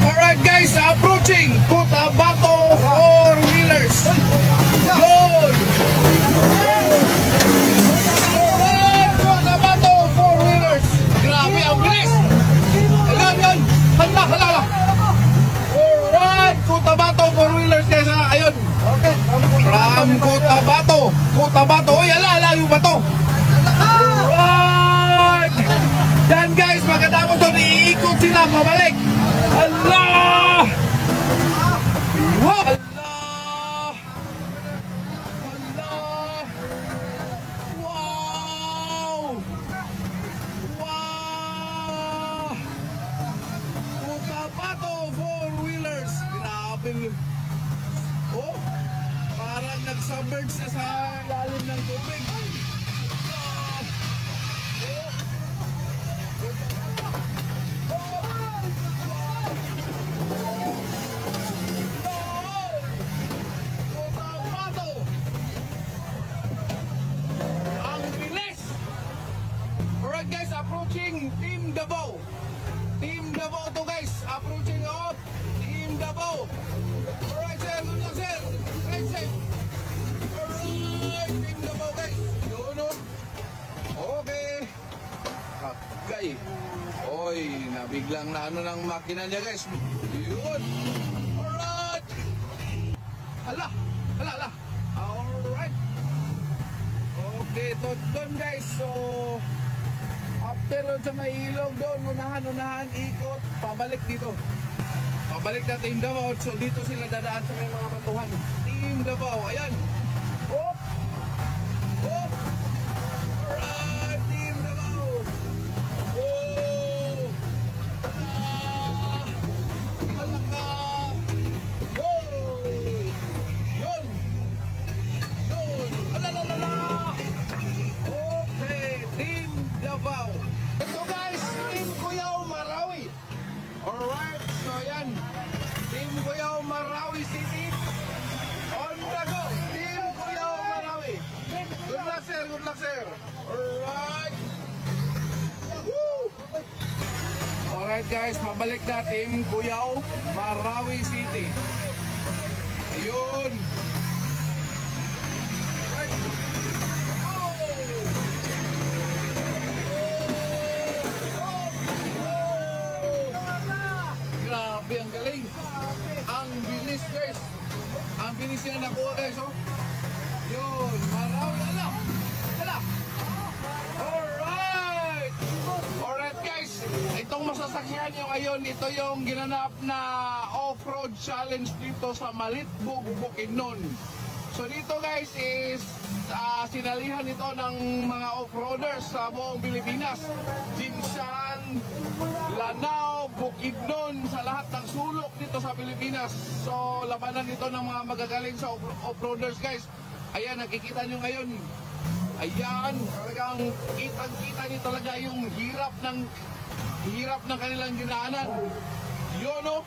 Alright guys, approaching Cotabato four-wheelers. Yun! Alright, Cotabato four-wheelers. Grabe, ang bilis! Ayun. Hala. Alright, Cotabato four-wheelers guys ha. Ayun. From Cotabato. Uy, ala yung bato. Alright! Yan guys, pagkatapos doon, iikot sila, pabalik. Allah! Wow! Allah! Wow! Cotabato four-wheelers. Grabe. Oh, parang nag-submerge na sa lalim ng tubig. Alright guys, approaching Team Davao. Team Davao to guys. Approaching out Team Davao. Alright sir, good luck sir. Right sir. Alright, Team Davao guys. Yun o. Okay. Kagay. Oy, nabiglang na ano ng makina niya guys. Yun. Alright. Hala. Alright. Okay, doon guys. So pero sa may ilog doon, unahan, ikot, pabalik dito. Pabalik na Team Davao, so dito sila dadaan sa may mga batuhan. Team Davao, ayan. Hop! Alright, Team Davao. Oh! Halaka! Yun! Alalala! Okay, Team Davao. Ito guys, Team Cuyao Marawi. Alright, so yan. Team Cuyao Marawi City. On the go, Team Cuyao Marawi. Good luck sir. Alright. Woo! Alright guys, pabalik na Team Cuyao Marawi City. Ayun. Grabe, ang galing. Ang bilis guys. Ang bilis nila nakuha guys, oh. Yun, Marawi, ala. Alright guys, itong masasaksihan nyo ngayon, ito yung ginanap na off-road challenge dito sa Malitbog, Bukidnon. So dito guys is sinalihan ito ng mga off-roaders sa buong Pilipinas. Jinsan, Lanao, Bukidnon, sa lahat ng sulok dito sa Pilipinas. So labanan ito ng mga magagaling sa off-roaders guys. Ayan, nakikita nyo ngayon. Ayan, talagang kitang-kita nyo talaga yung hirap ng kanilang dinaanan. Yun o.